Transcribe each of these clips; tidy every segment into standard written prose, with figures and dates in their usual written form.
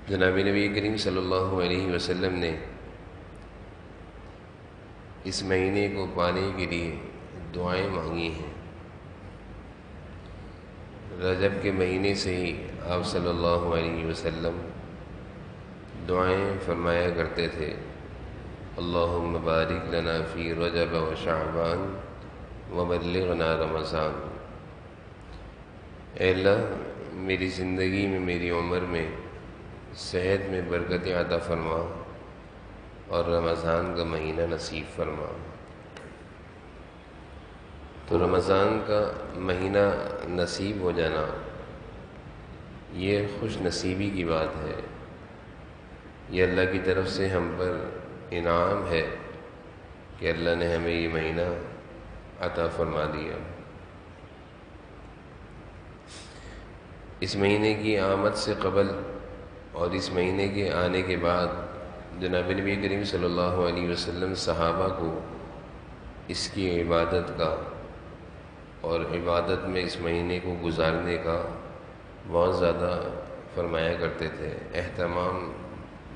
جناب نبی کریم صلی اللہ علیہ وسلم نے اس مہینے کو پانے کے لیے دعائیں مانگی ہیں۔ رجب کے مہینے سے ہی آپ صلی اللہ علیہ وسلم دعائیں فرمایا کرتے تھے، اللہم بارک لنا فی رجب و شعبان وبلغنا رمضان۔ اے اللہ، میری زندگی میں، میری عمر میں صحت میں برکت عطا فرما اور رمضان کا مہینہ نصیب فرما۔ تو رمضان کا مہینہ نصیب ہو جانا یہ خوش نصیبی کی بات ہے، یہ اللہ کی طرف سے ہم پر انعام ہے کہ اللہ نے ہمیں یہ مہینہ عطا فرما دیا۔ اس مہینے کی آمد سے قبل اور اس مہینے کے آنے کے بعد جناب نبی کریم صلی اللہ علیہ وسلم صحابہ کو اس کی عبادت کا اور عبادت میں اس مہینے کو گزارنے کا بہت زیادہ فرمایا کرتے تھے، اہتمام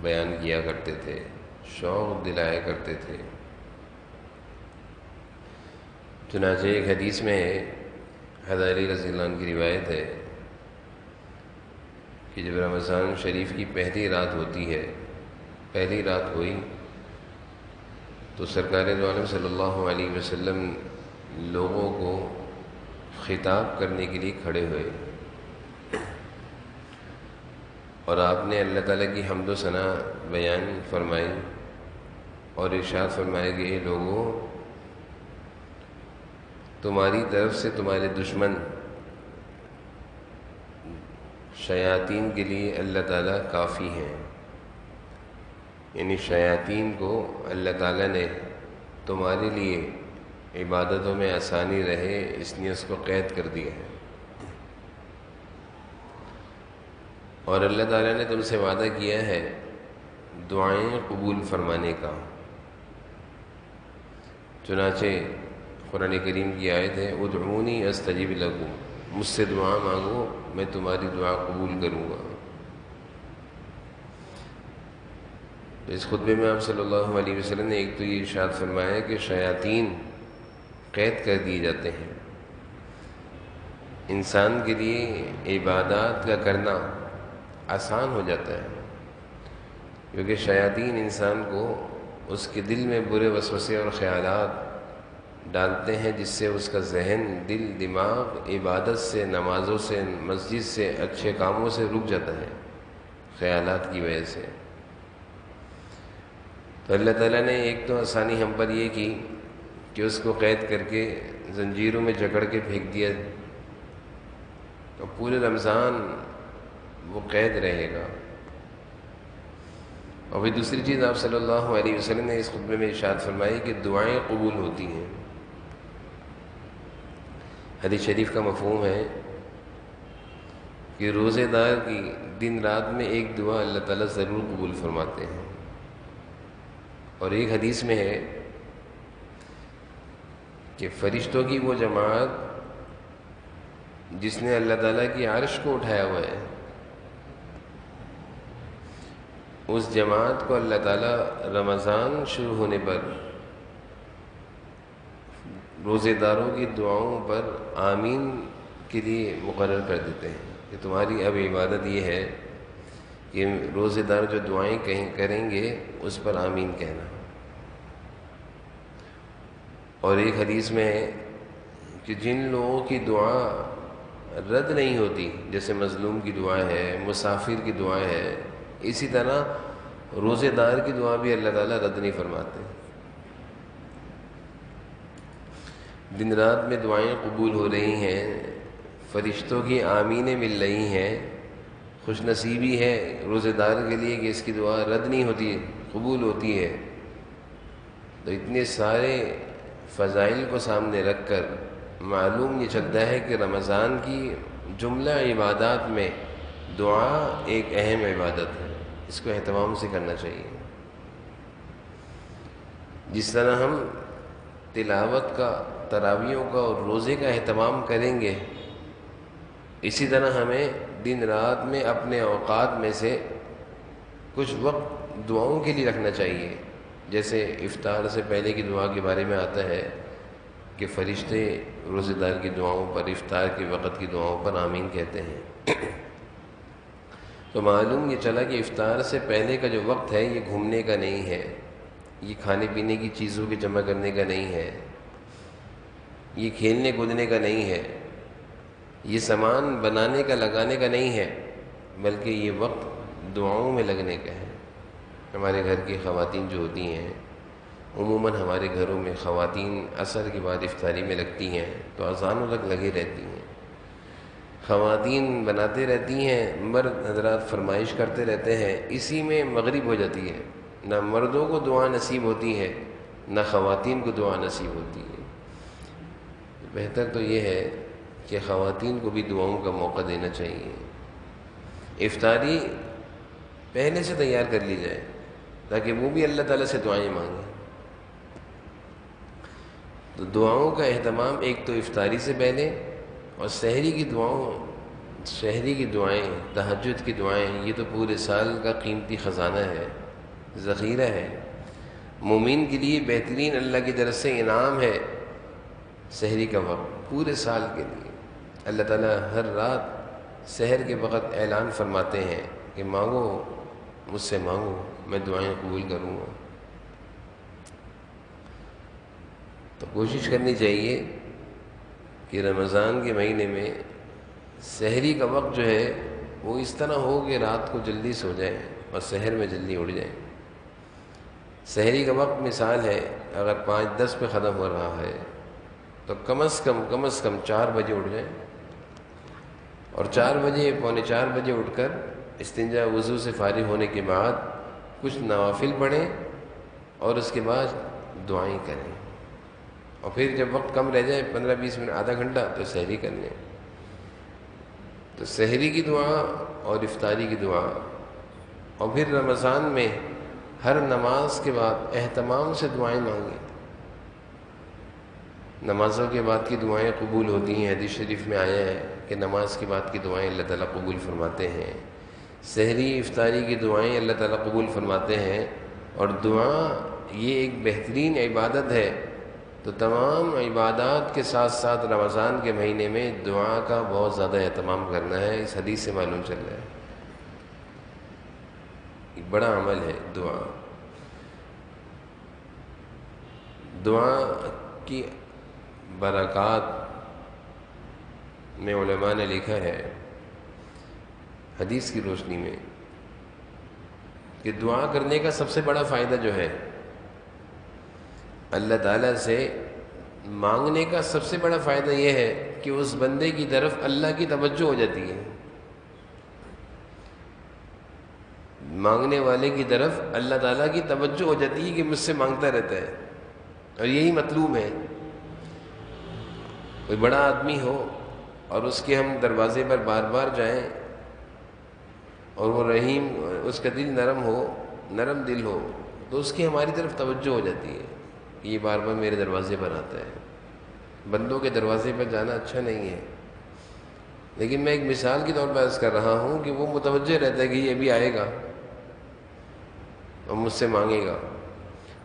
بیان کیا کرتے تھے، شوق دلایا کرتے تھے۔ چنانچہ ایک حدیث میں حضرت علی رضی اللہ عنہ کی روایت ہے کہ جب رمضان شریف کی پہلی رات ہوتی ہے، پہلی رات ہوئی تو سرکار دو عالم صلی اللہ علیہ وسلم لوگوں کو خطاب کرنے کے لیے کھڑے ہوئے اور آپ نے اللہ تعالیٰ کی حمد و ثنا بیان فرمائی اور ارشاد فرمایا کہ اے لوگوں، تمہاری طرف سے تمہارے دشمن شیاطین کے لیے اللہ تعالیٰ کافی ہیں، یعنی شیاطین کو اللہ تعالیٰ نے تمہارے لیے عبادتوں میں آسانی رہے اس لیے اس کو قید کر دیا ہے، اور اللہ تعالیٰ نے تم سے وعدہ کیا ہے دعائیں قبول فرمانے کا۔ چنانچہ قرآن کریم کی آیت ہے ادعونی استجب لکم، مجھ سے دعا مانگو میں تمہاری دعا قبول کروں گا۔ اس خطبے میں آپ صلی اللہ علیہ وسلم نے ایک تو یہ ارشاد فرمایا کہ شیاطین قید کر دیے جاتے ہیں۔ انسان کے لیے عبادات کا کرنا آسان ہو جاتا ہے کیونکہ شیاطین انسان کو اس کے دل میں برے وسوسے اور خیالات ڈالتے ہیں جس سے اس کا ذہن، دل، دماغ عبادت سے، نمازوں سے، مسجد سے، اچھے کاموں سے رک جاتا ہے خیالات کی وجہ سے۔ تو اللہ تعالیٰ نے ایک تو آسانی ہم پر یہ کی کہ اس کو قید کر کے زنجیروں میں جکڑ کے پھینک دیا، تو پورے رمضان وہ قید رہے گا۔ اور پھر دوسری چیز آپ صلی اللہ علیہ وسلم نے اس خطبے میں ارشاد فرمائی کہ دعائیں قبول ہوتی ہیں۔ حدیث شریف کا مفہوم ہے کہ روزے دار کی دن رات میں ایک دعا اللہ تعالیٰ ضرور قبول فرماتے ہیں، اور ایک حدیث میں ہے کہ فرشتوں کی وہ جماعت جس نے اللہ تعالیٰ کی عرش کو اٹھایا ہوا ہے، اس جماعت کو اللہ تعالیٰ رمضان شروع ہونے پر روزے داروں کی دعاؤں پر آمین کے لیے مقرر کر دیتے ہیں کہ تمہاری اب عبادت یہ ہے کہ روزے دار جو دعائیں کریں گے اس پر آمین کہنا۔ اور ایک حدیث میں ہے کہ جن لوگوں کی دعا رد نہیں ہوتی، جیسے مظلوم کی دعا ہے، مسافر کی دعا ہے، اسی طرح روزے دار کی دعا بھی اللہ تعالیٰ رد نہیں فرماتے۔ دن رات میں دعائیں قبول ہو رہی ہیں، فرشتوں کی آمینیں مل رہی ہیں، خوش نصیبی ہے روزے دار کے لیے کہ اس کی دعا رد نہیں ہوتی، قبول ہوتی ہے۔ تو اتنے سارے فضائل کو سامنے رکھ کر معلوم یہ چلتا ہے کہ رمضان کی جملہ عبادات میں دعا ایک اہم عبادت ہے، اس کو اہتمام سے کرنا چاہیے۔ جس طرح ہم تلاوت کا، تراویحوں کا اور روزے کا اہتمام کریں گے، اسی طرح ہمیں دن رات میں اپنے اوقات میں سے کچھ وقت دعاؤں کے لیے رکھنا چاہیے. جیسے افطار سے پہلے کی دعا کے بارے میں آتا ہے کہ فرشتے روزہ دار کی دعاؤں پر، افطار کے وقت کی دعاؤں پر آمین کہتے ہیں. تو معلوم یہ چلا کہ افطار سے پہلے کا جو وقت ہے یہ گھومنے کا نہیں ہے، یہ کھانے پینے کی چیزوں کے جمع کرنے کا نہیں ہے، یہ کھیلنے کودنے کا نہیں ہے، یہ سامان بنانے کا لگانے کا نہیں ہے، بلکہ یہ وقت دعاؤں میں لگنے کا ہے. ہمارے گھر کی خواتین جو ہوتی ہیں، عموماً ہمارے گھروں میں خواتین عصر کے بعد افطاری میں لگتی ہیں تو اذانوں تک لگی رہتی ہیں. خواتین بناتے رہتی ہیں، مرد حضرات فرمائش کرتے رہتے ہیں، اسی میں مغرب ہو جاتی ہے. نہ مردوں کو دعا نصیب ہوتی ہے نہ خواتین کو دعا نصیب ہوتی ہے. بہتر تو یہ ہے کہ خواتین کو بھی دعاؤں کا موقع دینا چاہیے. افطاری پہلے سے تیار کر لی جائے تاکہ وہ بھی اللہ تعالیٰ سے دعائیں مانگیں. تو دعاؤں کا اہتمام ایک تو افطاری سے پہلے، اور سحری کی دعائیں، تہجد کی دعائیں، یہ تو پورے سال کا قیمتی خزانہ ہے، ذخیرہ ہے. مومن کے لیے بہترین اللہ کی طرف سے انعام ہے سحری کا وقت پورے سال کے لیے. اللہ تعالیٰ ہر رات سحر کے وقت اعلان فرماتے ہیں کہ مانگو مجھ سے، مانگو میں دعائیں قبول کروں گا. تو کوشش کرنی چاہیے کہ رمضان کے مہینے میں سحری کا وقت جو ہے وہ اس طرح ہو کہ رات کو جلدی سو جائیں اور سحر میں جلدی اٹھ جائیں. سحری کا وقت مثال ہے، اگر 5:10 پہ ختم ہو رہا ہے تو کم از کم 4 بجے اٹھ جائیں، اور 4 بجے، پونے 4 بجے اٹھ کر استنجا وضو سے فارغ ہونے کے بعد کچھ نوافل پڑھیں اور اس کے بعد دعائیں کریں. اور پھر جب وقت کم رہ جائے 15-20 منٹ، آدھا گھنٹہ، تو سحری کر لیں. تو سحری کی دعا اور افطاری کی دعا، اور پھر رمضان میں ہر نماز کے بعد اہتمام سے دعائیں مانگیں. نمازوں کے بعد کی دعائیں قبول ہوتی ہیں. حدیث شریف میں آیا ہے کہ نماز کے بعد کی دعائیں اللہ تعالیٰ قبول فرماتے ہیں. سحری افطاری کی دعائیں اللہ تعالیٰ قبول فرماتے ہیں. اور دعا یہ ایک بہترین عبادت ہے. تو تمام عبادات کے ساتھ ساتھ رمضان کے مہینے میں دعا کا بہت زیادہ اہتمام کرنا ہے. اس حدیث سے معلوم چل رہا ہے ایک بڑا عمل ہے دعا. دعا کی برکات میں علماء نے لکھا ہے حدیث کی روشنی میں کہ دعا کرنے کا سب سے بڑا فائدہ جو ہے، اللہ تعالیٰ سے مانگنے کا سب سے بڑا فائدہ یہ ہے کہ اس بندے کی طرف اللہ کی توجہ ہو جاتی ہے. مانگنے والے کی طرف اللہ تعالیٰ کی توجہ ہو جاتی ہے کہ مجھ سے مانگتا رہتا ہے، اور یہی مطلوب ہے. کوئی بڑا آدمی ہو اور اس کے ہم دروازے پر بار بار جائیں اور وہ رحیم، اس کا دل نرم ہو، نرم دل ہو، تو اس کی ہماری طرف توجہ ہو جاتی ہے کہ یہ بار بار میرے دروازے پر آتا ہے. بندوں کے دروازے پر جانا اچھا نہیں ہے، لیکن میں ایک مثال کے طور پر عرض کر رہا ہوں کہ وہ متوجہ رہتا ہے کہ یہ ابھی آئے گا اور مجھ سے مانگے گا.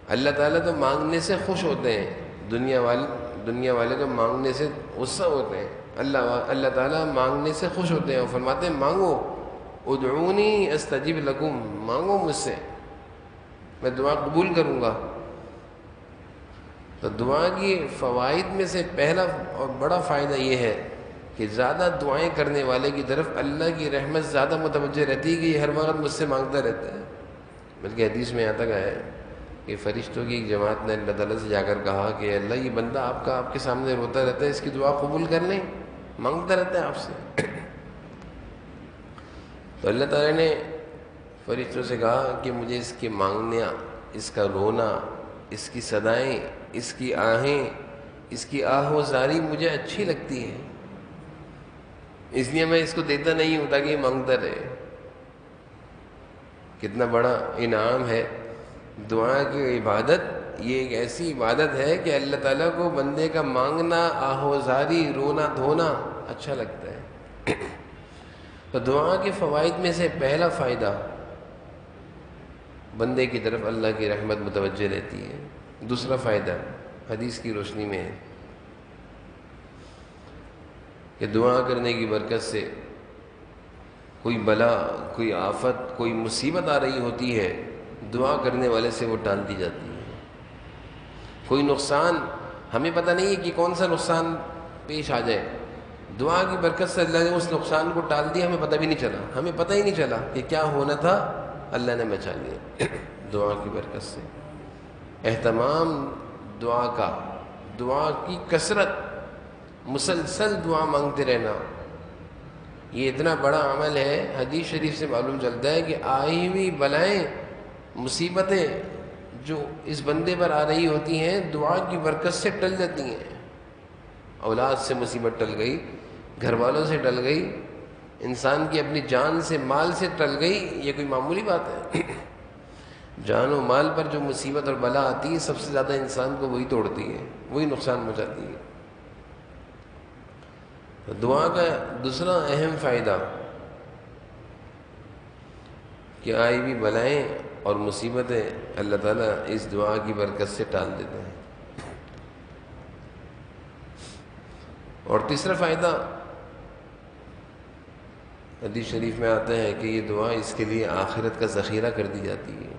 اللہ تعالیٰ تو مانگنے سے خوش ہوتے ہیں. دنیا والے تو مانگنے سے غصہ ہوتے ہیں. اللہ تعالیٰ مانگنے سے خوش ہوتے ہیں اور فرماتے ہیں مانگو، ادعونی استجب لکم، مانگو مجھ سے، میں دعا قبول کروں گا. تو دعا کی فوائد میں سے پہلا اور بڑا فائدہ یہ ہے کہ زیادہ دعائیں کرنے والے کی طرف اللہ کی رحمت زیادہ متوجہ رہتی ہے کہ یہ ہر وقت مجھ سے مانگتا رہتا ہے. بلکہ حدیث میں یہاں تک آیا ہے کہ فرشتوں کی ایک جماعت نے اللہ تعالیٰ سے جا کر کہا کہ اللہ یہ بندہ آپ کے سامنے روتا رہتا ہے، اس کی دعا قبول کر لیں، مانگتا رہتا ہے آپ سے. تو اللہ تعالیٰ نے فرشتوں سے کہا کہ مجھے اس کے مانگنا، اس کا رونا، اس کی صدائیں، اس کی آہیں، اس کی آہ و زاری مجھے اچھی لگتی ہے، اس لیے میں اس کو دیتا نہیں ہوں تاکہ یہ مانگتا رہے. کتنا بڑا انعام ہے دعا کی عبادت. یہ ایک ایسی عبادت ہے کہ اللہ تعالیٰ کو بندے کا مانگنا، آہ و زاری، رونا دھونا اچھا لگتا ہے. تو دعا کے فوائد میں سے پہلا فائدہ بندے کی طرف اللہ کی رحمت متوجہ رہتی ہے۔ دوسرا فائدہ حدیث کی روشنی میں ہے کہ دعا کرنے کی برکت سے کوئی بلا، کوئی آفت، کوئی مصیبت آ رہی ہوتی ہے، دعا کرنے والے سے وہ ٹال دی جاتی ہے۔ کوئی نقصان ہمیں پتہ نہیں ہے کہ کون سا نقصان پیش آ جائے، دعا کی برکت سے اللہ نے اس نقصان کو ٹال دیا، ہمیں پتہ بھی نہیں چلا، ہمیں پتہ ہی نہیں چلا کہ کیا ہونا تھا، اللہ نے بچا لیا دعا کی برکت سے۔ اہتمام دعا کا، دعا کی کثرت، مسلسل دعا مانگتے رہنا، یہ اتنا بڑا عمل ہے۔ حدیث شریف سے معلوم چلتا ہے کہ آئی ہوئی بلائیں، مصیبتیں جو اس بندے پر آ رہی ہوتی ہیں دعا کی برکت سے ٹل جاتی ہیں۔ اولاد سے مصیبت ٹل گئی، گھر والوں سے ٹل گئی، انسان کی اپنی جان سے، مال سے ٹل گئی، یہ کوئی معمولی بات ہے؟ جان و مال پر جو مصیبت اور بلا آتی ہے سب سے زیادہ انسان کو وہی توڑتی ہے، وہی نقصان پہنچاتی ہے۔ دعا کا دوسرا اہم فائدہ کہ آئی بھی بلائیں اور مصیبتیں اللہ تعالیٰ اس دعا کی برکت سے ٹال دیتے ہیں۔ اور تیسرا فائدہ حدیث شریف میں آتا ہے کہ یہ دعا اس کے لیے آخرت کا ذخیرہ کر دی جاتی ہے۔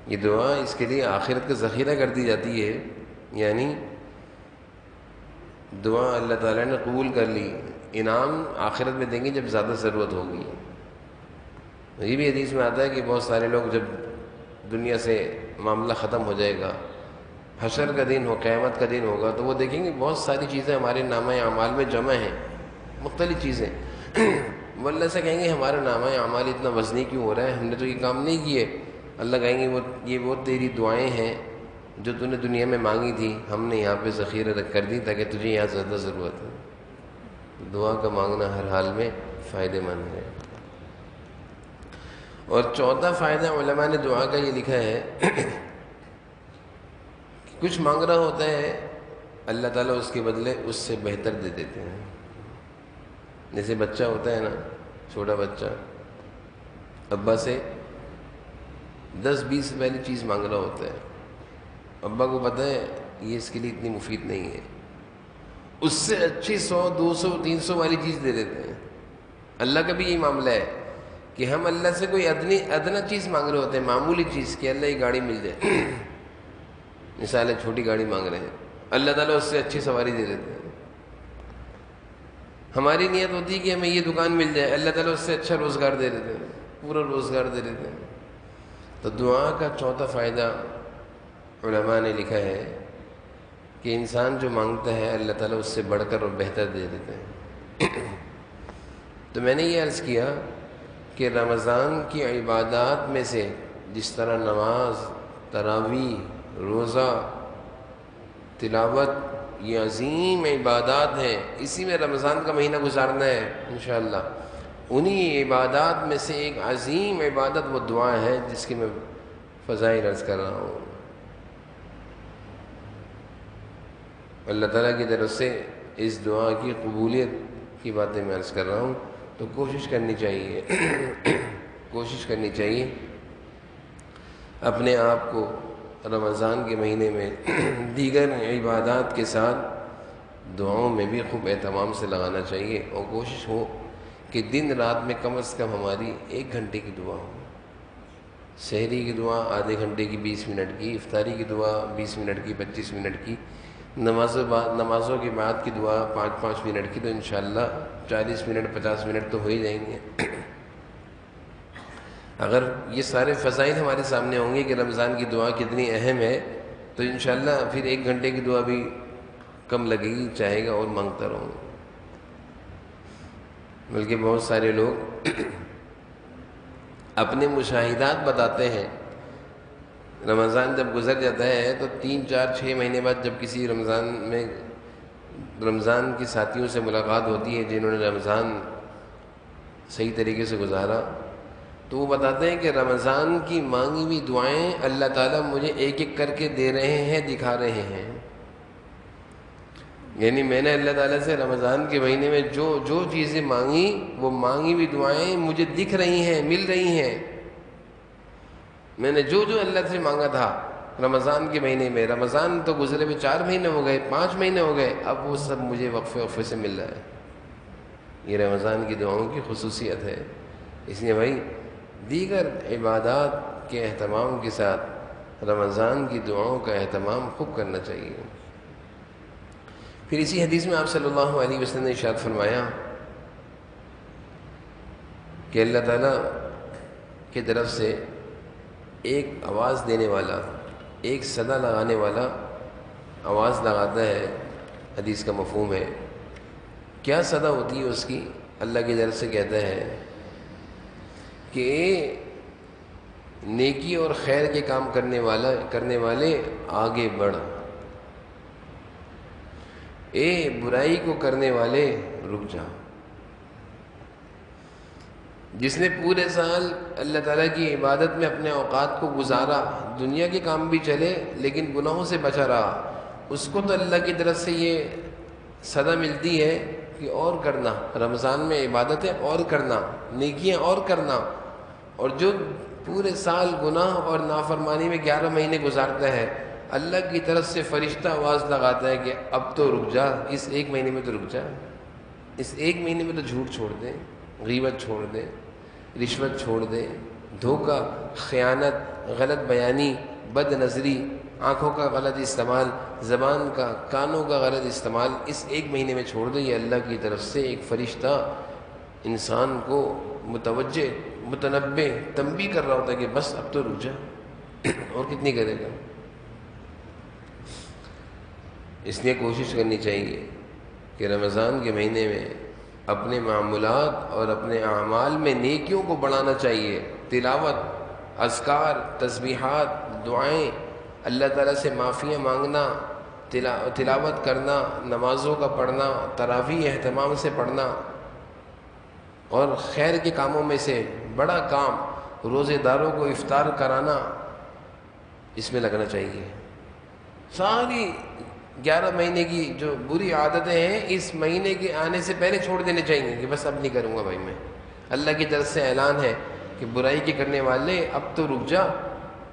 یہ دعا اس کے لیے آخرت کا ذخیرہ کر دی جاتی ہے، یعنی دعا اللہ تعالیٰ نے قبول کر لی، انعام آخرت میں دیں گے جب زیادہ ضرورت ہوگی۔ یہ بھی حدیث میں آتا ہے کہ بہت سارے لوگ جب دنیا سے معاملہ ختم ہو جائے گا، حشر کا دن ہو، قیامت کا دن ہوگا، تو وہ دیکھیں گے بہت ساری چیزیں ہمارے نامہ اعمال میں جمع ہیں، مختلف چیزیں۔ وہ اللہ سے کہیں گے ہمارا نامہ اعمال اتنا وزنی کیوں ہو رہا ہے، ہم نے تو یہ کام نہیں کیے۔ اللہ کہیں گے وہ تیری دعائیں ہیں جو تو نے دنیا میں مانگی تھی، ہم نے یہاں پہ ذخیرہ رکھ کر دی تاکہ تجھے یہاں زیادہ ضرورت ہے۔ دعا کا مانگنا ہر حال میں فائدہ مند ہے۔ اور چوتھا فائدہ علماء نے دعا کا یہ لکھا ہے کہ کچھ مانگ رہا ہوتا ہے اللہ تعالیٰ اس کے بدلے اس سے بہتر دے دیتے ہیں۔ جیسے بچہ ہوتا ہے نا، چھوٹا بچہ ابا سے 10-20 والی چیز مانگ رہا ہوتا ہے، ابا کو پتہ ہے یہ اس کے لیے اتنی مفید نہیں ہے، اس سے اچھی 100 200 300 والی چیز دے دیتے ہیں۔ اللہ کا بھی یہی معاملہ ہے کہ ہم اللہ سے کوئی ادنا چیز مانگ رہے ہوتے ہیں، معمولی چیز کہ اللہ یہ گاڑی مل جائے، مثال ہے چھوٹی گاڑی مانگ رہے ہیں، اللہ تعالیٰ اس سے اچھی سواری دے دیتے ہیں۔ ہماری نیت ہوتی ہے کہ ہمیں یہ دکان مل جائے، اللہ تعالیٰ اس سے اچھا روزگار دے دیتے ہیں، پورا روزگار دے دیتے ہیں۔ تو دعا کا چوتھا فائدہ علماء نے لکھا ہے کہ انسان جو مانگتا ہے اللہ تعالیٰ اس سے بڑھ کر اور بہتر دے دیتے ہیں۔ تو میں نے یہ عرض کیا کہ رمضان کی عبادات میں سے جس طرح نماز، تراویح، روزہ، تلاوت، یہ عظیم عبادات ہیں، اسی میں رمضان کا مہینہ گزارنا ہے انشاءاللہ۔ انہی عبادات میں سے ایک عظیم عبادت وہ دعا ہے جس کی میں فضائل عرض کر رہا ہوں۔ اللہ تعالیٰ کی طرف سے اس دعا کی قبولیت کی باتیں میں عرض کر رہا ہوں، تو کوشش کرنی چاہیے اپنے آپ کو رمضان کے مہینے میں دیگر عبادات کے ساتھ دعاؤں میں بھی خوب اہتمام سے لگانا چاہیے، اور کوشش ہو کہ دن رات میں کم از کم ہماری 1 گھنٹے کی دعا ہو۔ سحری کی دعا آدھے گھنٹے کی 20 منٹ کی، افطاری کی دعا 20 منٹ کی، 25 منٹ کی، نمازوں کے بعد کی دعا 5-5 منٹ کی، تو انشاءاللہ 40 منٹ 50 منٹ تو ہو ہی جائیں گے۔ اگر یہ سارے فضائل ہمارے سامنے ہوں گے کہ رمضان کی دعا کتنی اہم ہے، تو انشاءاللہ پھر 1 گھنٹے کی دعا بھی کم لگے گی، چاہے گا اور مانگتا رہوں گا۔ بلکہ بہت سارے لوگ اپنے مشاہدات بتاتے ہیں، رمضان جب گزر جاتا ہے تو 3-4-6 مہینے بعد جب کسی رمضان کے ساتھیوں سے ملاقات ہوتی ہے جنہوں نے رمضان صحیح طریقے سے گزارا، تو وہ بتاتے ہیں کہ رمضان کی مانگی ہوئی دعائیں اللہ تعالیٰ مجھے ایک ایک کر کے دے رہے ہیں، دکھا رہے ہیں۔ یعنی میں نے اللہ تعالیٰ سے رمضان کے مہینے میں جو چیزیں مانگی، وہ مانگی ہوئی دعائیں مجھے دکھ رہی ہیں، مل رہی ہیں۔ میں نے جو جو اللہ سے مانگا تھا رمضان کے مہینے میں، رمضان تو گزرے ہوئے 4 مہینے ہو گئے، 5 مہینے ہو گئے، اب وہ سب مجھے وقفے وقفے سے مل رہا ہے۔ یہ رمضان کی دعاؤں کی خصوصیت ہے۔ اس لیے بھائی دیگر عبادات کے اہتمام کے ساتھ رمضان کی دعاؤں کا اہتمام خوب کرنا چاہیے۔ پھر اسی حدیث میں آپ صلی اللہ علیہ وسلم نے ارشاد فرمایا کہ اللہ تعالیٰ کی طرف سے ایک آواز دینے والا، ایک صدا لگانے والا آواز لگاتا ہے۔ حدیث کا مفہوم ہے، کیا صدا ہوتی ہے اس کی؟ اللہ کی طرف سے کہتا ہے کہ نیکی اور خیر کے کام کرنے والے آگے بڑھ، اے برائی کو کرنے والے رک جا۔ جس نے پورے سال اللہ تعالیٰ کی عبادت میں اپنے اوقات کو گزارا، دنیا کے کام بھی چلے لیکن گناہوں سے بچا رہا، اس کو تو اللہ کی طرف سے یہ صدا ملتی ہے کہ اور کرنا، رمضان میں عبادتیں اور کرنا، نیکیاں اور کرنا۔ اور جو پورے سال گناہ اور نافرمانی میں 11 مہینے گزارتا ہے، اللہ کی طرف سے فرشتہ آواز لگاتا ہے کہ اب تو رک جا، اس 1 مہینے میں تو رک جا، اس 1 مہینے میں تو جھوٹ چھوڑ دے، غیبت چھوڑ دے، رشوت چھوڑ دے، دھوکہ، خیانت، غلط بیانی، بد نظری، آنکھوں کا غلط استعمال، زبان کا، کانوں کا غلط استعمال، اس 1 مہینے میں چھوڑ دے۔ یہ اللہ کی طرف سے ایک فرشتہ انسان کو متوجہ، متنبہ، تنبیہ کر رہا ہوتا ہے کہ بس اب تو رک جا، اور کتنی کرے گا۔ اس لیے کوشش کرنی چاہیے کہ رمضان کے مہینے میں اپنے معمولات اور اپنے اعمال میں نیکیوں کو بڑھانا چاہیے۔ تلاوت، اذکار، تسبیحات، دعائیں، اللہ تعالیٰ سے معافیاں مانگنا، تلاوت کرنا، نمازوں کا پڑھنا، تراویح اہتمام سے پڑھنا، اور خیر کے کاموں میں سے بڑا کام روزے داروں کو افطار کرانا، اس میں لگنا چاہیے۔ ساری 11 مہینے کی جو بری عادتیں ہیں اس مہینے کے آنے سے پہلے چھوڑ دینے چاہیے کہ بس اب نہیں کروں گا بھائی میں۔ اللہ کی طرف سے اعلان ہے کہ برائی کے کرنے والے اب تو رک جا،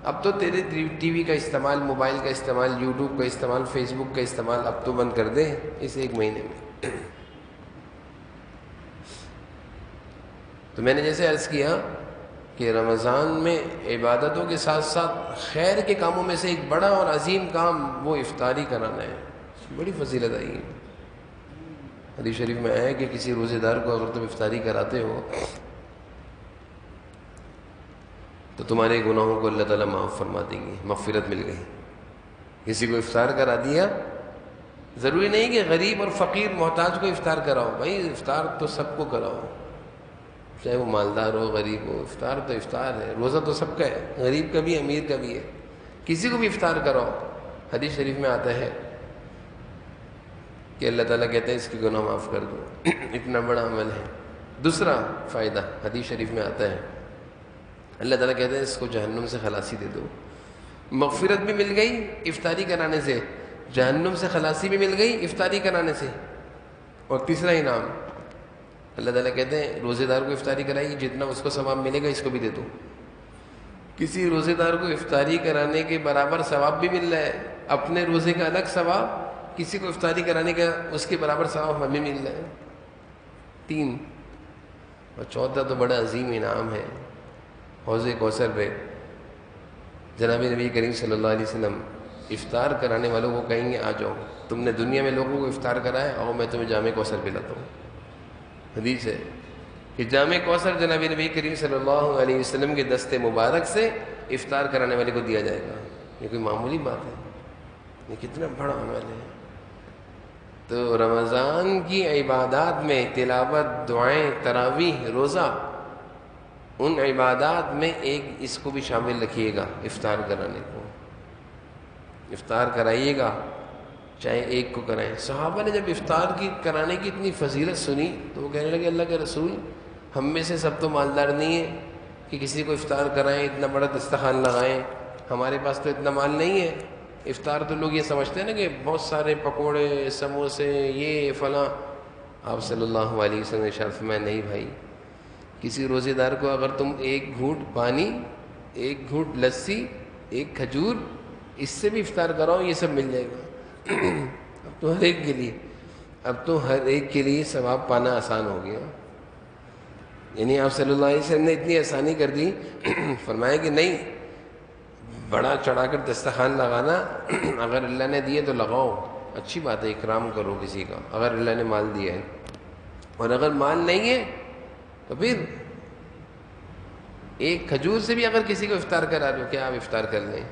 اب تو تیرے ٹی وی کا استعمال، موبائل کا استعمال، یوٹیوب کا استعمال، فیس بک کا استعمال اب تو بند کر دے اس 1 مہینے میں۔ تو میں نے جیسے عرض کیا کہ رمضان میں عبادتوں کے ساتھ ساتھ خیر کے کاموں میں سے ایک بڑا اور عظیم کام وہ افطاری کرانا ہے، بڑی فضیلت آئی ہے۔ حدیث شریف میں آیا ہے کہ کسی روزے دار کو اگر تم افطاری کراتے ہو تو تمہارے گناہوں کو اللہ تعالیٰ معاف فرما دیں گے، مغفرت مل گئی۔ کسی کو افطار کرا دیا، ضروری نہیں کہ غریب اور فقیر محتاج کو افطار کراؤ، بھائی افطار تو سب کو کراؤ، چاہے وہ مالدار ہو غریب ہو، افطار تو افطار ہے، روزہ تو سب کا ہے، غریب کا بھی، امیر کا بھی ہے، کسی کو بھی افطار کراؤ۔ حدیث شریف میں آتا ہے کہ اللہ تعالیٰ کہتے ہیں اس کی گناہ معاف کر دو، اتنا بڑا عمل ہے۔ دوسرا فائدہ حدیث شریف میں آتا ہے، اللہ تعالیٰ کہتے ہیں اس کو جہنم سے خلاصی دے دو، مغفرت بھی مل گئی افطاری کرانے سے، جہنم سے خلاصی بھی مل گئی افطاری کرانے سے۔ اور تیسرا انعام اللہ تعالیٰ کہتے ہیں روزے دار کو افطاری کرائی، جتنا اس کو ثواب ملے گا اس کو بھی دے دو۔ کسی روزے دار کو افطاری کرانے کے برابر ثواب بھی مل رہا ہے، اپنے روزے کا الگ ثواب، کسی کو افطاری کرانے کا اس کے برابر ثواب ہمیں مل رہا ہے۔ 3، اور چوتھا تو بڑا عظیم انعام ہے، حوض کوثر پہ جناب نبی کریم صلی اللہ علیہ وسلم افطار کرانے والوں کو کہیں گے آ جاؤ، تم نے دنیا میں لوگوں کو افطار کرایا، اور میں تمہیں جام کوثر پلاتا ہوں۔ حدیث ہے کہ جام کوثر جناب نبی کریم صلی اللہ علیہ وسلم کے دست مبارک سے افطار کرانے والے کو دیا جائے گا۔ یہ کوئی معمولی بات ہے، یہ کتنا بڑا عمل ہے۔ تو رمضان کی عبادات میں تلاوت، دعائیں، تراویح، روزہ، ان عبادات میں ایک اس کو بھی شامل رکھیے گا، افطار کرانے کو۔ افطار کرائیے گا، چاہے ایک کو کرائیں۔ صحابہ نے جب افطار کی کرانے کی اتنی فضیلت سنی تو وہ کہنے لگے اللہ کے رسول، ہم میں سے سب تو مالدار نہیں ہیں کہ کسی کو افطار کرائیں، اتنا بڑا دسترخوان لگائیں، ہمارے پاس تو اتنا مال نہیں ہے۔ افطار تو لوگ یہ سمجھتے ہیں نا کہ بہت سارے پکوڑے، سموسے، یہ فلاں۔ آپ صلی اللہ علیہ وسلم نے ارشاد فرمایا نہیں بھائی، کسی روزے دار کو اگر تم ایک گھونٹ پانی ایک گھونٹ لسی، ایک کھجور، اس سے بھی افطار کراؤ، یہ سب مل جائے گا۔ اب تو ہر ایک کے لیے ثواب پانا آسان ہو گیا۔ یعنی آپ صلی اللہ علیہ وسلم نے اتنی آسانی کر دی، فرمایا کہ نہیں، بڑا چڑھا کر دسترخوان لگانا، اگر اللہ نے دیے تو لگاؤ، اچھی بات ہے، اکرام کرو کسی کا اگر اللہ نے مال دیا ہے، اور اگر مال نہیں ہے تو پھر ایک کھجور سے بھی اگر کسی کو افطار کرا دو کہ آپ افطار کر لیں،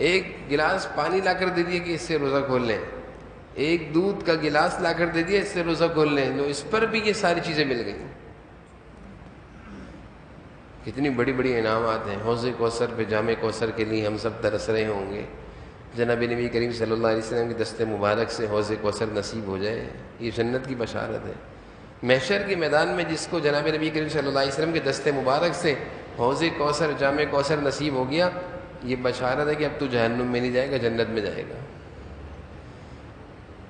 ایک گلاس پانی لا کر دے دیے کہ اس سے روزہ کھول لیں، ایک دودھ کا گلاس لا کر دے دیا اس سے روزہ کھول لیں، تو اس پر بھی یہ ساری چیزیں مل گئیں۔ کتنی بڑی بڑی انعامات ہیں۔ حوض کوثر پہ، جام کوثر کے لیے ہم سب ترس رہے ہوں گے، جناب نبی کریم صلی اللہ علیہ وسلم کے دست مبارک سے حوض کوثر نصیب ہو جائے، یہ جنت کی بشارت ہے۔ محشر کے میدان میں جس کو جناب نبی کریم صلی اللہ علیہ وسلم کے دست مبارک سے حوض کوثر، جام کوثر نصیب ہو گیا، یہ بشارت ہے کہ اب تو جہنم میں نہیں جائے گا، جنت میں جائے گا۔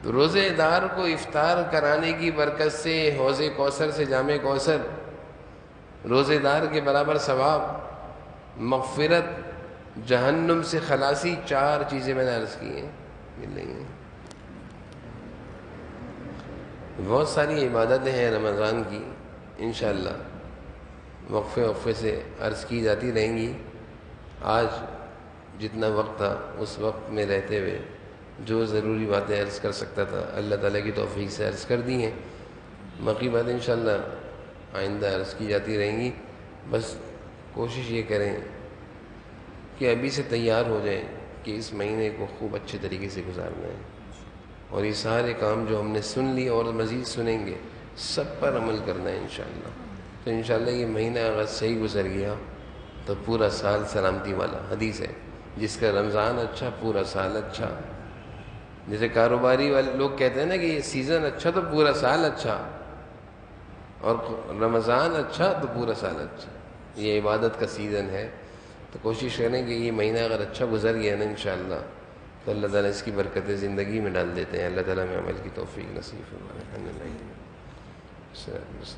تو روزے دار کو افطار کرانے کی برکت سے حوض کوثر سے جام کوثر، روزے دار کے برابر ثواب، مغفرت، جہنم سے خلاصی، 4 چیزیں میں نے عرض کی ہیں، مل رہی ہیں۔ بہت ساری عبادتیں ہیں رمضان کی، انشاءاللہ وقفے سے عرض کی جاتی رہیں گی۔ آج جتنا وقت تھا اس وقت میں رہتے ہوئے جو ضروری باتیں عرض کر سکتا تھا اللہ تعالیٰ کی توفیق سے عرض کر دی ہیں، باقی باتیں انشاءاللہ آئندہ عرض کی جاتی رہیں گی۔ بس کوشش یہ کریں کہ ابھی سے تیار ہو جائیں کہ اس مہینے کو خوب اچھے طریقے سے گزارنا ہے، اور یہ سارے کام جو ہم نے سن لیے اور مزید سنیں گے سب پر عمل کرنا ہے انشاءاللہ۔ تو انشاءاللہ یہ مہینہ اگر صحیح گزر گیا تو پورا سال سلامتی والا، حدیث ہے جس کا رمضان اچھا پورا سال اچھا۔ جیسے کاروباری والے لوگ کہتے ہیں نا کہ یہ سیزن اچھا تو پورا سال اچھا، اور رمضان اچھا تو پورا سال اچھا۔ یہ عبادت کا سیزن ہے، تو کوشش کریں کہ یہ مہینہ اگر اچھا گزر گیا نا انشاءاللہ تو اللہ تعالیٰ اس کی برکتیں زندگی میں ڈال دیتے ہیں۔ اللہ تعالیٰ میں عمل کی توفیق نصیب فرمائے۔ صلی اللہ علیہ وسلم۔